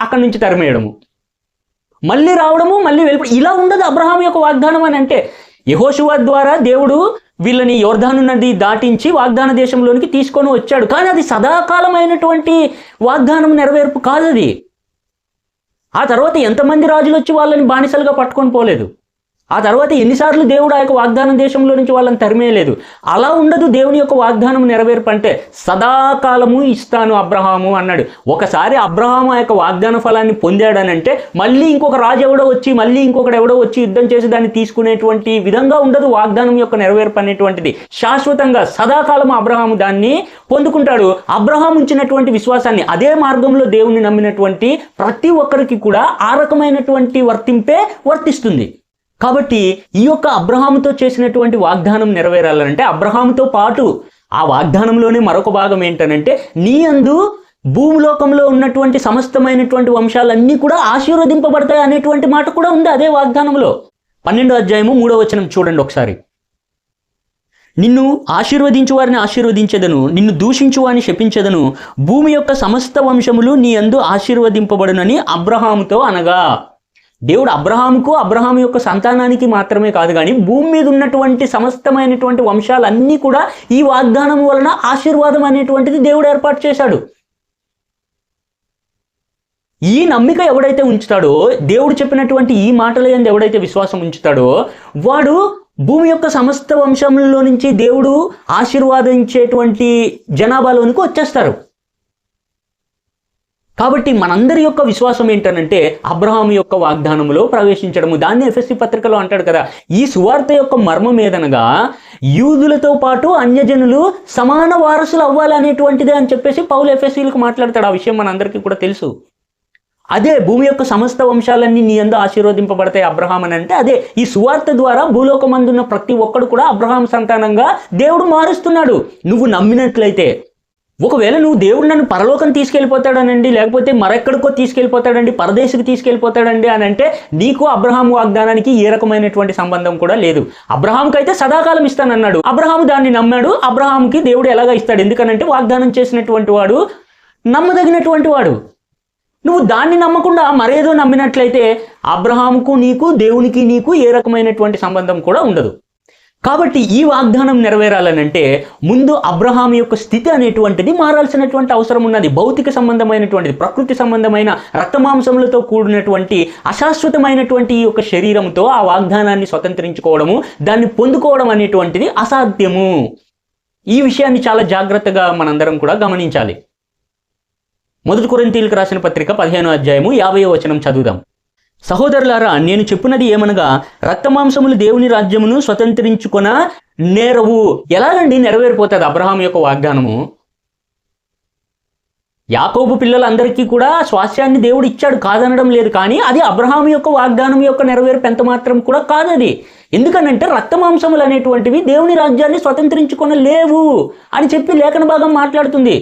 A: అక్కడి నుంచి తరిమేయడము, మళ్ళీ రావడము, మళ్ళీ వెళ్ళిపోవడం. ఇలా ఉండదు అబ్రహాం యొక్క వాగ్దానం అని అంటే. యెహోషువ ద్వారా దేవుడు వీళ్ళని యోర్దాను నది దాటించి వాగ్దాన దేశంలోనికి తీసుకొని వచ్చాడు. కానీ అది సదాకాలమైనటువంటి వాగ్దానం నెరవేర్పు కాదు అది. ఆ తర్వాత ఎంతమంది రాజులు వచ్చి వాళ్ళని బానిసలుగా పట్టుకొని పోలేదు. ఆ తర్వాత ఎన్నిసార్లు దేవుడు ఆ యొక్క వాగ్దానం దేశంలో నుంచి వాళ్ళని తరిమేయలేదు. అలా ఉండదు దేవుని యొక్క వాగ్దానం నెరవేర్పు అంటే. సదాకాలము ఇస్తాను అబ్రహాము అన్నాడు. ఒకసారి అబ్రహాము ఆ యొక్క వాగ్దాన ఫలాన్ని పొందాడనంటే మళ్ళీ ఇంకొక రాజు ఎవడో వచ్చి మళ్ళీ ఇంకొకడు ఎవడో వచ్చి యుద్ధం చేసి దాన్ని తీసుకునేటువంటి విధంగా ఉండదు వాగ్దానం యొక్క నెరవేర్పు అనేటువంటిది. శాశ్వతంగా సదాకాలము అబ్రహాము దాన్ని పొందుకుంటాడు. అబ్రహాము ఉంచినటువంటి విశ్వాసాన్ని, అదే మార్గంలో దేవుణ్ణి నమ్మినటువంటి ప్రతి ఒక్కరికి కూడా ఆ రకమైనటువంటి వర్తింపే వర్తిస్తుంది. కాబట్టి ఈ యొక్క అబ్రహాముతో చేసినటువంటి వాగ్దానం నెరవేరాలంటే అబ్రహాముతో పాటు ఆ వాగ్దానంలోనే మరొక భాగం ఏంటనంటే నీ యందు భూమిలోకంలో ఉన్నటువంటి సమస్తమైనటువంటి వంశాలన్నీ కూడా ఆశీర్వదింపబడతాయి అనేటువంటి మాట కూడా ఉంది అదే వాగ్దానంలో. 12వ అధ్యాయము 3వ వచనం చూడండి ఒకసారి. నిన్ను ఆశీర్వదించు వారిని ఆశీర్వదించెదను, నిన్ను దూషించు వారిని శపించెదను, భూమి యొక్క సమస్త వంశములు నీ యందు ఆశీర్వదింపబడునని అబ్రహాముతో అనగా. దేవుడు అబ్రహాముకు అబ్రహాము యొక్క సంతానానికి మాత్రమే కాదు కానీ భూమి మీద ఉన్నటువంటి సమస్తమైనటువంటి వంశాలన్నీ కూడా ఈ వాగ్దానం వలన ఆశీర్వాదం అనేటువంటిది దేవుడు ఏర్పాటు చేశాడు. ఈ నమ్మిక ఎవడైతే ఉంచుతాడో, దేవుడు చెప్పినటువంటి ఈ మాటల యందు ఎవడైతే విశ్వాసం ఉంచుతాడో వాడు భూమి యొక్క సమస్త వంశంలో నుంచి దేవుడు ఆశీర్వాదించేటువంటి జనాభాలోనికి వచ్చేస్తారు. కాబట్టి మనందరి యొక్క విశ్వాసం ఏంటనంటే అబ్రహాము యొక్క వాగ్దానములో ప్రవేశించడము. దాన్ని ఎఫెసీ పత్రికలో అంటాడు కదా, ఈ సువార్త యొక్క మర్మం ఏదనగా యూదులతో పాటు అన్యజనులు సమాన వారసులు అవ్వాలనేటువంటిదే అని చెప్పేసి పౌలు ఎఫెసీలకు మాట్లాడతాడు. ఆ విషయం మనందరికీ కూడా తెలుసు. అదే భూమి యొక్క సమస్త వంశాలన్నీ నీ యందు ఆశీర్వదింపబడతాయి అబ్రహాం అని అంటే అదే ఈ సువార్త ద్వారా భూలోకమందున్న ప్రతి ఒక్కడు కూడా అబ్రహాం సంతానంగా దేవుడు మారుస్తున్నాడు నువ్వు నమ్మినట్లయితే. ఒకవేళ నువ్వు దేవుడు నన్ను పరలోకం తీసుకెళ్ళిపోతాడనండి, లేకపోతే మరెక్కడికో తీసుకెళ్ళిపోతాడండి, పరదేశికి తీసుకెళ్ళిపోతాడండి అని అంటే నీకు అబ్రహాం వాగ్దానానికి ఏ రకమైనటువంటి సంబంధం కూడా లేదు. అబ్రహాంకి అయితే సదాకాలం ఇస్తానన్నాడు. అబ్రహాం దాన్ని నమ్మాడు. అబ్రహాంకి దేవుడు ఎలాగా ఇస్తాడు? ఎందుకనంటే వాగ్దానం చేసినటువంటి వాడు నమ్మదగినటువంటి వాడు. నువ్వు దాన్ని నమ్మకుండా మరేదో నమ్మినట్లయితే అబ్రహాముకు నీకు, దేవునికి నీకు ఏ రకమైనటువంటి సంబంధం కూడా ఉండదు. కాబట్టి ఈ వాగ్దానం నెరవేరాలనంటే ముందు అబ్రహాం యొక్క స్థితి అనేటువంటిది మారాల్సినటువంటి అవసరం ఉన్నది. భౌతిక సంబంధమైనటువంటిది, ప్రకృతి సంబంధమైన రక్తమాంసములతో కూడినటువంటి అశాశ్వతమైనటువంటి ఈ యొక్క శరీరంతో ఆ వాగ్దానాన్ని స్వతంత్రించుకోవడము, దాన్ని పొందుకోవడం అనేటువంటిది అసాధ్యము. ఈ విషయాన్ని చాలా జాగ్రత్తగా మనందరం కూడా గమనించాలి. 1 కొరింథీయులకు రాసిన పత్రిక 15వ అధ్యాయము 50వ వచనం చదువుదాం. సహోదరులారా, నేను చెప్పున్నది ఏమనగా రక్తమాంసములు దేవుని రాజ్యమును స్వతంత్రించుకొన నేరవు. ఎలాగండి నెరవేరిపోతుంది అబ్రహాం యొక్క వాగ్దానము? యాకోబు పిల్లలందరికీ కూడా స్వాస్యాన్ని దేవుడు ఇచ్చాడు, కాదనడం లేదు. కానీ అది అబ్రహాం యొక్క వాగ్దానం యొక్క నెరవేర్పు ఎంత మాత్రం కూడా కాదది. ఎందుకనంటే రక్తమాంసములు అనేటువంటివి దేవుని రాజ్యాన్ని స్వతంత్రించుకొన లేవు అని చెప్పి లేఖన భాగం మాట్లాడుతుంది.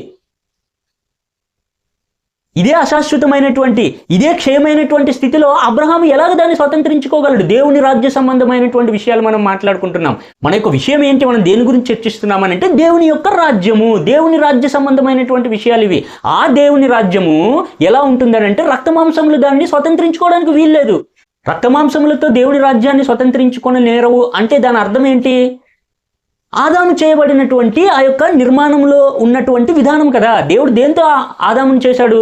A: ఇదే అశాశ్వతమైనటువంటి, ఇదే క్షయమైనటువంటి స్థితిలో అబ్రహాము ఎలాగ దాన్ని స్వతంత్రించుకోగలడు? దేవుని రాజ్య సంబంధమైనటువంటి విషయాలు మనం మాట్లాడుకుంటున్నాం. మన యొక్క విషయం ఏంటి? మనం దేని గురించి చర్చిస్తున్నామనంటే దేవుని యొక్క రాజ్యము, దేవుని రాజ్య సంబంధమైనటువంటి విషయాలు ఇవి. ఆ దేవుని రాజ్యము ఎలా ఉంటుందనంటే రక్తమాంసములు దాన్ని స్వతంత్రించుకోవడానికి వీల్లేదు. రక్తమాంసములతో దేవుని రాజ్యాన్ని స్వతంత్రించుకొని నేరవు అంటే దాని అర్థం ఏంటి? ఆదాము చేయబడినటువంటి ఆ యొక్క నిర్మాణంలో ఉన్నటువంటి విధానం కదా. దేవుడు దేంతో ఆదామును చేశాడు?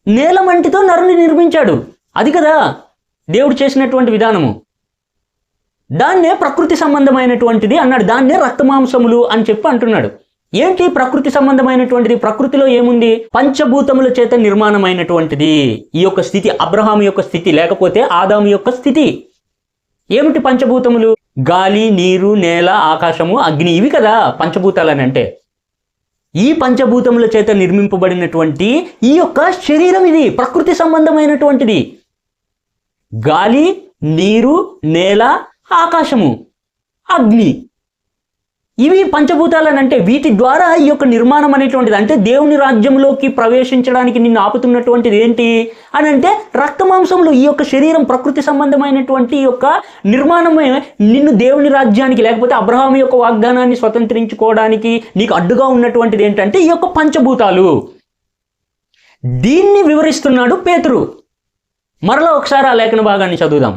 A: నేల మంటితో నరుని నిర్మించాడు. అది కదా దేవుడు చేసినటువంటి విధానము. దాన్నే ప్రకృతి సంబంధమైనటువంటిది అన్నాడు. దాన్నే రక్తమాంసములు అని చెప్పి అంటున్నాడు. ఏంటి ప్రకృతి సంబంధమైనటువంటిది? ప్రకృతిలో ఏముంది? పంచభూతముల చేత నిర్మాణమైనటువంటిది ఈ యొక్క స్థితి, అబ్రహాము యొక్క స్థితి, లేకపోతే ఆదాము యొక్క స్థితి. ఏమిటి పంచభూతములు? గాలి, నీరు, నేల, ఆకాశము, అగ్ని. ఇవి కదా పంచభూతాలని అంటే. ఈ పంచభూతముల చేత నిర్మింపబడినటువంటి ఈ యొక్క శరీరం ఇది ప్రకృతి సంబంధమైనటువంటిది. గాలి, నీరు, నేల, ఆకాశము, అగ్ని, ఇవి పంచభూతాలని అంటే. వీటి ద్వారా ఈ యొక్క నిర్మాణం అనేటువంటిది, అంటే దేవుని రాజ్యంలోకి ప్రవేశించడానికి నిన్ను ఆపుతున్నటువంటిది ఏంటి అని అంటే రక్తమాంసములు. ఈ యొక్క శరీరం ప్రకృతి సంబంధమైనటువంటి ఈ యొక్క నిర్మాణమే నిన్ను దేవుని రాజ్యానికి, లేకపోతే అబ్రహాము యొక్క వాగ్దానాన్ని స్వతంత్రించుకోవడానికి నీకు అడ్డుగా ఉన్నటువంటిది ఏంటంటే ఈ యొక్క పంచభూతాలు. దీన్ని వివరిస్తున్నాడు పేతురు. మరలా ఒకసారి ఆ లేఖన భాగాన్ని చదువుదాం.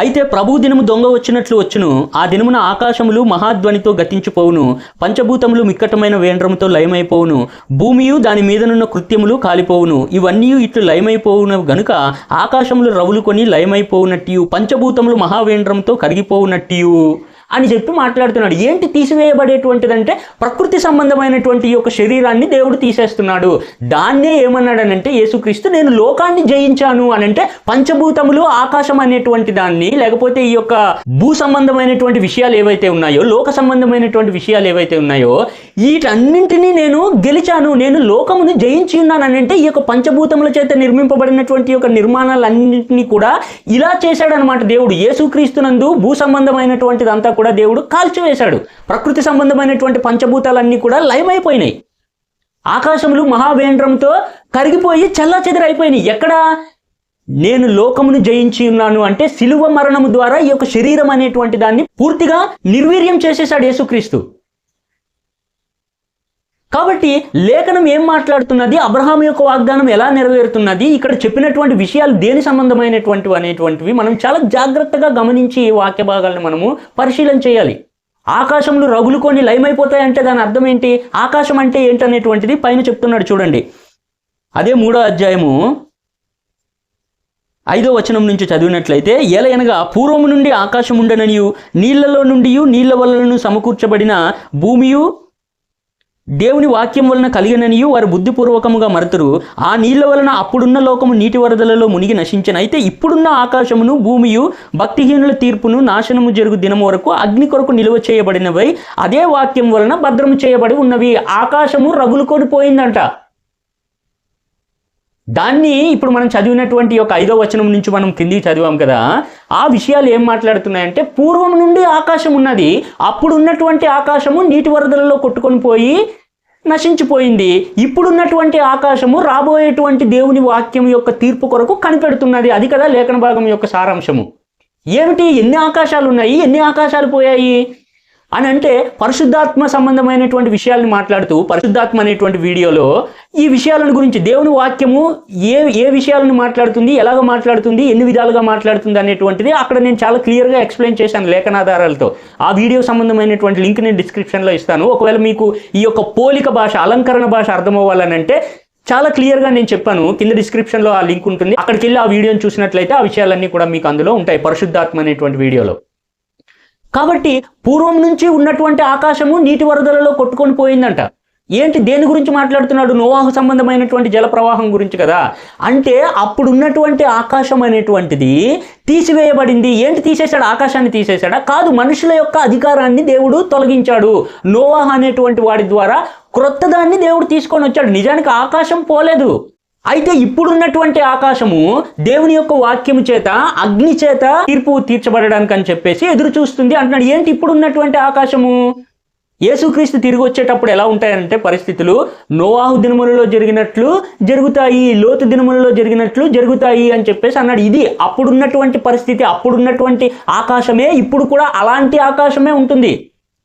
A: అయితే ప్రభు దినము దొంగ వచ్చినట్లు వచ్చును, ఆ దినమున ఆకాశములు మహాధ్వనితో గతించిపోవును, పంచభూతములు మిక్కటమైన వేండ్రముతో లయమైపోవును, భూమియు దాని మీదనున్న కృత్యములు కాలిపోవును. ఇవన్నీ ఇట్లు లయమైపోవును గనుక ఆకాశములు రవులుకొని లయమైపోవునట్టు, పంచభూతములు మహావేంద్రంతో కరిగిపోవునట్టు అని చెప్పి మాట్లాడుతున్నాడు. ఏంటి తీసివేయబడేటువంటిదంటే ప్రకృతి సంబంధమైనటువంటి ఈ యొక్క శరీరాన్ని దేవుడు తీసేస్తున్నాడు. దాన్నే ఏమన్నాడనంటే యేసుక్రీస్తు నేను లోకాన్ని జయించాను అని అంటే పంచభూతములు, ఆకాశం అనేటువంటి దాన్ని, లేకపోతే ఈ యొక్క భూ సంబంధమైనటువంటి విషయాలు ఏవైతే ఉన్నాయో, లోక సంబంధమైనటువంటి విషయాలు ఏవైతే ఉన్నాయో, వీటన్నింటినీ నేను గెలిచాను, నేను లోకమును జయించి ఉన్నాను అని అంటే ఈ యొక్క పంచభూతముల చేత నిర్మింపబడినటువంటి యొక్క నిర్మాణాలన్నింటినీ కూడా ఇలా చేశాడనమాట దేవుడు. యేసుక్రీస్తునందు భూ సంబంధమైనటువంటిదంతా కూడా దేవుడు కాల్చివేశాడు. ప్రకృతి సంబంధమైనటువంటి పంచభూతాలన్నీ కూడా లయమైపోయినాయి. ఆకాశములు మహావేంద్రంతో కరిగిపోయి చెల్లాచెదరైపోయినాయి. ఎక్కడ? నేను లోకమును జయించి ఉన్నాను అంటే శిలువ మరణము ద్వారా ఈ యొక్క శరీరం అనేటువంటి దాన్ని పూర్తిగా నిర్వీర్యం చేసేశాడు యేసుక్రీస్తు. కాబట్టి లేఖనం ఏం మాట్లాడుతున్నది, అబ్రహాము యొక్క వాగ్దానం ఎలా నెరవేరుతున్నది, ఇక్కడ చెప్పినటువంటి విషయాలు దేని సంబంధమైనటువంటివి అనేటువంటివి మనం చాలా జాగ్రత్తగా గమనించి ఈ వాక్య భాగాలను మనము పరిశీలన చేయాలి. ఆకాశంలో రగులుకొని లయమైపోతాయంటే దాని అర్థం ఏంటి, ఆకాశం అంటే ఏంటనేటువంటిది పైన చెప్తున్నాడు చూడండి. అదే 3వ అధ్యాయము 5వ వచనం నుంచి చదివినట్లయితే, ఏలయనగా పూర్వము నుండి ఆకాశం ఉండననియు నీళ్లలో నుండి నీళ్ల వలన సమకూర్చబడిన భూమియు దేవుని వాక్యం వలన కలిగిననియు వారు బుద్ధిపూర్వకముగా మరతురు. ఆ నీళ్ల వలన అప్పుడున్న లోకము నీటి వరదలలో మునిగి నశించిన. అయితే ఇప్పుడున్న ఆకాశమును భూమియు భక్తిహీనుల తీర్పును నాశనము జరుగు దినం వరకు అగ్ని కొరకు నిలువ చేయబడినవై అదే వాక్యం వలన భద్రము చేయబడి ఉన్నవి. ఆకాశము రగులుకొని పోయిందంట. దాన్ని ఇప్పుడు మనం చదివినటువంటి యొక్క 5వ వచనం నుంచి మనం కిందికి చదివాం కదా, ఆ విషయాలు ఏం మాట్లాడుతున్నాయంటే పూర్వం నుండి ఆకాశం ఉన్నది, అప్పుడు ఉన్నటువంటి ఆకాశము నీటి వరదలలో కొట్టుకొని పోయి నశించిపోయింది. ఇప్పుడున్నటువంటి ఆకాశము రాబోయేటువంటి దేవుని వాక్యం యొక్క తీర్పు కొరకు కనిపెడుతున్నది. అది కదా లేఖన భాగం యొక్క సారాంశము. ఏమిటి, ఎన్ని ఆకాశాలు ఉన్నాయి, ఎన్ని ఆకాశాలు పోయాయి అని అంటే పరిశుద్ధాత్మ సంబంధమైనటువంటి విషయాలను మాట్లాడుతూ పరిశుద్ధాత్మ అనేటువంటి వీడియోలో ఈ విషయాలను గురించి దేవుని వాక్యము ఏ విషయాలను మాట్లాడుతుంది, ఎలాగ మాట్లాడుతుంది, ఎన్ని విధాలుగా మాట్లాడుతుంది అనేటువంటిది అక్కడ నేను చాలా క్లియర్గా ఎక్స్ప్లెయిన్ చేశాను లేఖనాధారాలతో. ఆ వీడియో సంబంధమైనటువంటి లింక్ నేను డిస్క్రిప్షన్లో ఇస్తాను. ఒకవేళ మీకు ఈ యొక్క పోలిక భాష, అలంకరణ భాష అర్థమవ్వాలనంటే చాలా క్లియర్గా నేను చెప్పాను. కింద డిస్క్రిప్షన్లో ఆ లింక్ ఉంటుంది. అక్కడికి వెళ్ళి ఆ వీడియోని చూసినట్లయితే ఆ విషయాలన్నీ కూడా మీకు అందులో ఉంటాయి పరిశుద్ధాత్మ అనేటువంటి వీడియోలో. కాబట్టి పూర్వం నుంచి ఉన్నటువంటి ఆకాశము నీటి వరదలలో కొట్టుకొని పోయిందంట. ఏంటి, దేని గురించి మాట్లాడుతున్నాడు? నోవాహు సంబంధమైనటువంటి జల ప్రవాహం గురించి కదా. అంటే అప్పుడు ఉన్నటువంటి ఆకాశం అనేటువంటిది తీసివేయబడింది. ఏంటి తీసేశాడు? ఆకాశాన్ని తీసేశాడా? కాదు, మనుషుల యొక్క అధికారాన్ని దేవుడు తొలగించాడు. నోవాహు అనేటువంటి వాడి ద్వారా క్రొత్త దాన్ని దేవుడు తీసుకొని వచ్చాడు. నిజానికి ఆకాశం పోలేదు. అయితే ఇప్పుడున్నటువంటి ఆకాశము దేవుని యొక్క వాక్యము చేత, అగ్ని చేత తీర్పు తీర్చబడడానికి అని చెప్పేసి ఎదురు చూస్తుంది అంటున్నాడు. ఏంటి ఇప్పుడున్నటువంటి ఆకాశము? యేసుక్రీస్తు తిరిగి వచ్చేటప్పుడు ఎలా ఉంటాయంటే పరిస్థితులు నోవాహు దినములలో జరిగినట్లు జరుగుతాయి, లోతు దినములలో జరిగినట్లు జరుగుతాయి అని చెప్పేసి అన్నాడు. ఇది అప్పుడున్నటువంటి పరిస్థితి, అప్పుడున్నటువంటి ఆకాశమే ఇప్పుడు కూడా అలాంటి ఆకాశమే ఉంటుంది.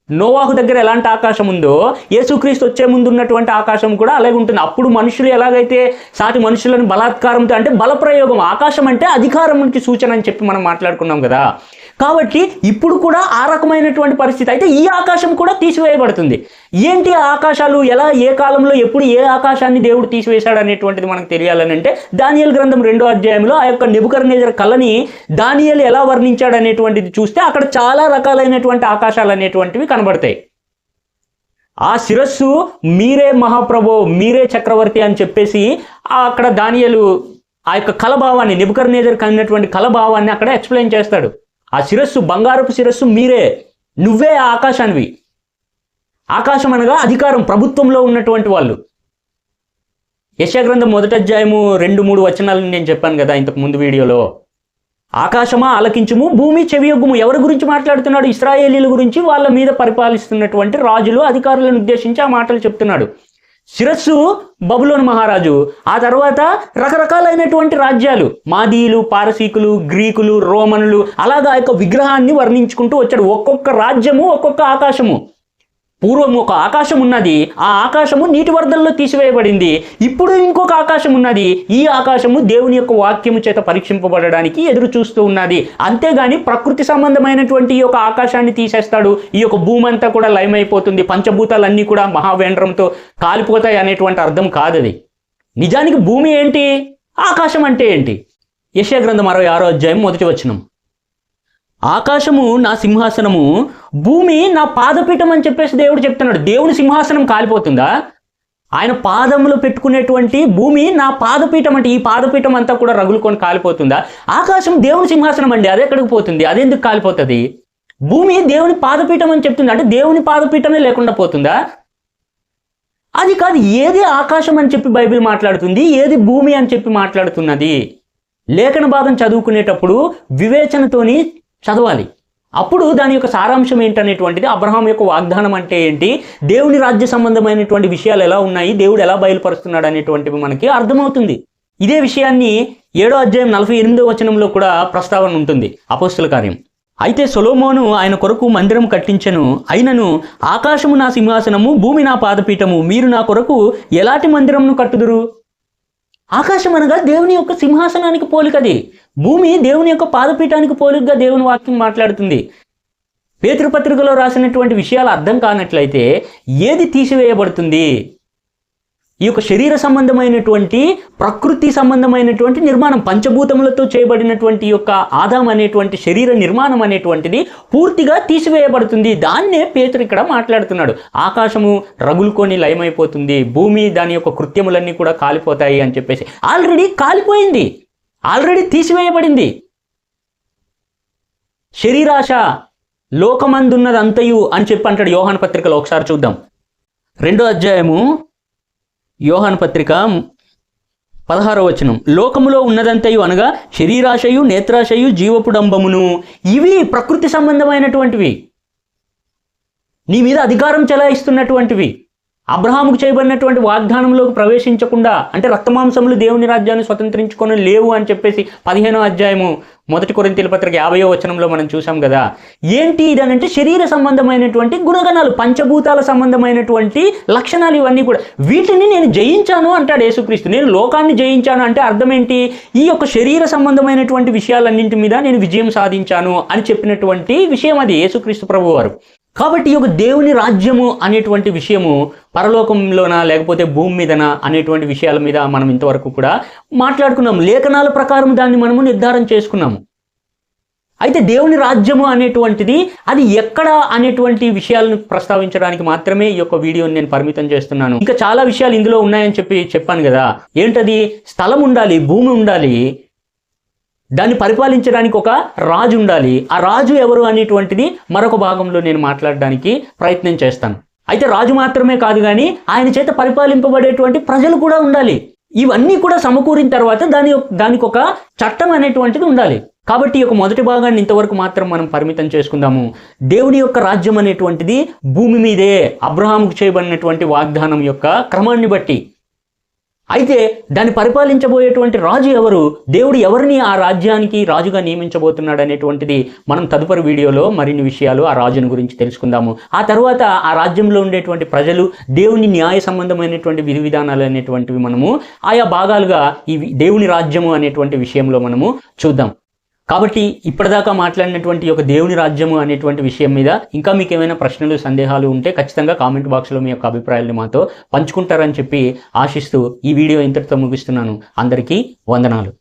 A: నోవాహు దగ్గర ఎలాంటి ఆకాశం ఉందో యేసుక్రీస్తు వచ్చే ముందు ఉన్నటువంటి ఆకాశం కూడా అలాగే ఉంటుంది. అప్పుడు మనుషులు ఎలాగైతే సాటి మనుషులను బలాత్కారంతో, అంటే బలప్రయోగం, ఆకాశం అంటే అధికారానికి సూచన అని చెప్పి మనం మాట్లాడుకున్నాం కదా. కాబట్టి ఇప్పుడు కూడా ఆ రకమైనటువంటి పరిస్థితి. అయితే ఈ ఆకాశం కూడా తీసివేయబడుతుంది. ఏంటి ఆ ఆకాశాలు, ఎలా, ఏ కాలంలో, ఎప్పుడు ఏ ఆకాశాన్ని దేవుడు తీసివేశాడు అనేటువంటిది మనకు తెలియాలని అంటే దానియేలు గ్రంథం 2వ అధ్యాయంలో ఆ యొక్క నెబుకద్నెజరు కళని దానియేలు ఎలా వర్ణించాడు అనేటువంటిది చూస్తే అక్కడ చాలా రకాలైనటువంటి ఆకాశాలు అనేటువంటివి కనబడతాయి. ఆ శిరస్సు మీరే మహాప్రభు, మీరే చక్రవర్తి అని చెప్పేసి అక్కడ దానియేలు ఆ యొక్క కళభావాన్ని, నెబుకద్నెజరు కలిగినటువంటి కళభావాన్ని అక్కడ ఎక్స్ప్లెయిన్ చేస్తాడు. ఆ శిరస్సు, బంగారపు శిరస్సు మీరే, నువ్వే ఆకాశానివి. ఆకాశం అనగా అధికారం, ప్రభుత్వంలో ఉన్నటువంటి వాళ్ళు. యెషయా గ్రంథం 1వ అధ్యాయము 2-3 వచనాలను నేను చెప్పాను కదా ఇంతకు ముందు వీడియోలో. ఆకాశమా ఆలకించుము, భూమి చెవియొగ్గుము. ఎవరి గురించి మాట్లాడుతున్నాడు? ఇశ్రాయేలీల గురించి, వాళ్ళ మీద పరిపాలిస్తున్నటువంటి రాజులు, అధికారులను ఉద్దేశించి ఆ మాటలు చెప్తున్నాడు. శిరస్సు బబులోను మహారాజు, ఆ తర్వాత రకరకాలైనటువంటి రాజ్యాలు, మాదీయులు, పారసీకులు, గ్రీకులు, రోమనులు, అలాగా యొక్క విగ్రహాన్ని వర్ణించుకుంటూ వచ్చాడు. ఒక్కొక్క రాజ్యము, ఒక్కొక్క ఆకాశము. పూర్వం ఒక ఆకాశం ఉన్నది, ఆ ఆకాశము నీటి వరదల్లో తీసివేయబడింది. ఇప్పుడు ఇంకొక ఆకాశం ఉన్నది, ఈ ఆకాశము దేవుని యొక్క వాక్యము చేత పరీక్షింపబడడానికి ఎదురు చూస్తూ ఉన్నది. అంతేగాని ప్రకృతి సంబంధమైనటువంటి ఈ యొక్క ఆకాశాన్ని తీసేస్తాడు, ఈ యొక్క భూమి అంతా కూడా లయమైపోతుంది, పంచభూతాలన్నీ కూడా మహావేంద్రంతో కాలిపోతాయి అనేటువంటి అర్థం కాదు అది. నిజానికి భూమి ఏంటి, ఆకాశం అంటే ఏంటి? యెషయా గ్రంథం 66వ అధ్యాయం 1వ వచనం, ఆకాశము నా సింహాసనము, భూమి నా పాదపీఠం అని చెప్పేసి దేవుడు చెప్తున్నాడు. దేవుని సింహాసనం కాలిపోతుందా? ఆయన పాదములు పెట్టుకునేటువంటి భూమి నా పాదపీఠం అంటే ఈ పాదపీఠం అంతా కూడా రగులుకొని కాలిపోతుందా? ఆకాశం దేవుని సింహాసనం అండి, అది ఎక్కడికి పోతుంది? అదెందుకు కాలిపోతుంది? భూమి దేవుని పాదపీఠం అని చెప్తుంది, అంటే దేవుని పాదపీఠమే లేకుండా పోతుందా? అది కాదు. ఏది ఆకాశం అని చెప్పి బైబిల్ మాట్లాడుతుంది, ఏది భూమి అని చెప్పి మాట్లాడుతున్నది? లేఖన భాగం చదువుకునేటప్పుడు వివేచనతోని చదవాలి. అప్పుడు దాని యొక్క సారాంశం ఏంటనేటువంటిది, అబ్రహాం యొక్క వాగ్దానం అంటే ఏంటి, దేవుని రాజ్య సంబంధమైనటువంటి విషయాలు ఎలా ఉన్నాయి, దేవుడు ఎలా బయలుపరుస్తున్నాడు అనేటువంటివి మనకి అర్థమవుతుంది. ఇదే విషయాన్ని 7వ అధ్యాయం 48వ వచనంలో కూడా ప్రస్తావన ఉంటుంది, అపోస్తల కార్యం. అయితే సొలొమోను ఆయన కొరకు మందిరం కట్టించెను, అయినను ఆకాశము నా సింహాసనము, భూమి నా పాదపీఠము, మీరు నా కొరకు ఎలాంటి మందిరంను కట్టుదురు? ఆకాశం అనగా దేవుని యొక్క సింహాసనానికి పోలికది, భూమి దేవుని యొక్క పాదపీఠానికి పోలికగా దేవుని వాక్యం మాట్లాడుతుంది. పేతురు పత్రికలో రాసినటువంటి విషయాలు అర్థం కానట్లయితే ఏది తీసివేయబడుతుంది? ఈ యొక్క శరీర సంబంధమైనటువంటి ప్రకృతి సంబంధమైనటువంటి నిర్మాణం, పంచభూతములతో చేయబడినటువంటి యొక్క ఆదాం అనేటువంటి శరీర నిర్మాణం అనేటువంటిది పూర్తిగా తీసివేయబడుతుంది. దాన్నే పేతురు ఇక్కడ మాట్లాడుతున్నాడు. ఆకాశము రగులుకొని లయమైపోతుంది, భూమి దాని యొక్క కృత్యములన్నీ కూడా కాలిపోతాయి అని చెప్పేసి. ఆల్రెడీ కాలిపోయింది, ఆల్రెడీ తీసివేయబడింది. శరీరాశ లోకమందున్నదంతయు అని చెప్పి అంటాడు యోహాను పత్రికలో. ఒకసారి చూద్దాం, 2వ అధ్యాయము యోహాను పత్రిక 16వ వచనం, లోకములో ఉన్నదంతయు అనగా శరీరాశయు, నేత్రాశయు, జీవపుడంబమును, ఇవి ప్రకృతి సంబంధమైనటువంటివి, నీ మీద అధికారం చెలాయిస్తున్నటువంటివి. అబ్రహాముకు చేయబడినటువంటి వాగ్దానంలోకి ప్రవేశించకుండా, అంటే రక్తమాంసములు దేవుని రాజ్యాన్ని స్వతంత్రించుకొని లేవు అని చెప్పేసి 15వ అధ్యాయము 1 కొరింథీయుల పత్రిక 50వ వచనంలో మనం చూసాం కదా. ఏంటి ఇదనంటే శరీర సంబంధమైనటువంటి గుణగణాలు, పంచభూతాల సంబంధమైనటువంటి లక్షణాలు, ఇవన్నీ కూడా. వీటిని నేను జయించాను అంటాడు యేసుక్రీస్తు. నేను లోకాన్ని జయించాను అంటే అర్థం ఏంటి? ఈ యొక్క శరీర సంబంధమైనటువంటి విషయాలన్నింటి మీద నేను విజయం సాధించాను అని చెప్పినటువంటి విషయం అది యేసుక్రీస్తు ప్రభువారు. కాబట్టి ఈ యొక్క దేవుని రాజ్యము అనేటువంటి విషయము పరలోకంలోనా లేకపోతే భూమి మీదనా అనేటువంటి విషయాల మీద మనం ఇంతవరకు కూడా మాట్లాడుకున్నాము. లేఖనాల ప్రకారం దాన్ని మనము నిర్ధారణ చేసుకున్నాము. అయితే దేవుని రాజ్యము అనేటువంటిది అది ఎక్కడ అనేటువంటి విషయాలను ప్రస్తావించడానికి మాత్రమే ఈ యొక్క వీడియోని నేను పరిమితం చేస్తున్నాను. ఇంకా చాలా విషయాలు ఇందులో ఉన్నాయని చెప్పాను కదా. ఏంటది? స్థలం ఉండాలి, భూమి ఉండాలి, దాన్ని పరిపాలించడానికి ఒక రాజు ఉండాలి. ఆ రాజు ఎవరు అనేటువంటిది మరొక భాగంలో నేను మాట్లాడడానికి ప్రయత్నం చేస్తాను. అయితే రాజు మాత్రమే కాదు కానీ ఆయన చేత పరిపాలింపబడేటువంటి ప్రజలు కూడా ఉండాలి. ఇవన్నీ కూడా సమకూరిన తర్వాత దానికి ఒక చట్టం అనేటువంటిది ఉండాలి. కాబట్టి ఈ యొక్క మొదటి భాగాన్ని ఇంతవరకు మాత్రం మనం పరిమితం చేసుకుందాము. దేవుని యొక్క రాజ్యం అనేటువంటిది భూమి మీదే అబ్రహాముకు చేయబడినటువంటి వాగ్దానం యొక్క క్రమాన్ని బట్టి. అయితే దాన్ని పరిపాలించబోయేటువంటి రాజు ఎవరు, దేవుడు ఎవరిని ఆ రాజ్యానికి రాజుగా నియమించబోతున్నాడు అనేటువంటిది మనం తదుపరి వీడియోలో మరిన్ని విషయాలు ఆ రాజుని గురించి తెలుసుకుందాము. ఆ తర్వాత ఆ రాజ్యంలో ఉండేటువంటి ప్రజలు, దేవుని న్యాయ సంబంధమైనటువంటి విధి విధానాలు అనేటువంటివి మనము ఆయా భాగాలుగా ఈ దేవుని రాజ్యము అనేటువంటి విషయంలో మనము చూద్దాం. కాబట్టి ఇప్పటిదాకా మాట్లాడినటువంటి ఒక దేవుని రాజ్యము అనేటువంటి విషయం మీద ఇంకా మీకు ఏమైనా ప్రశ్నలు, సందేహాలు ఉంటే ఖచ్చితంగా కామెంట్ బాక్స్లో మీ యొక్క అభిప్రాయాలను మాతో పంచుకుంటారని చెప్పి ఆశిస్తూ ఈ వీడియో ఇంతటితో ముగిస్తున్నాను. అందరికీ వందనాలు.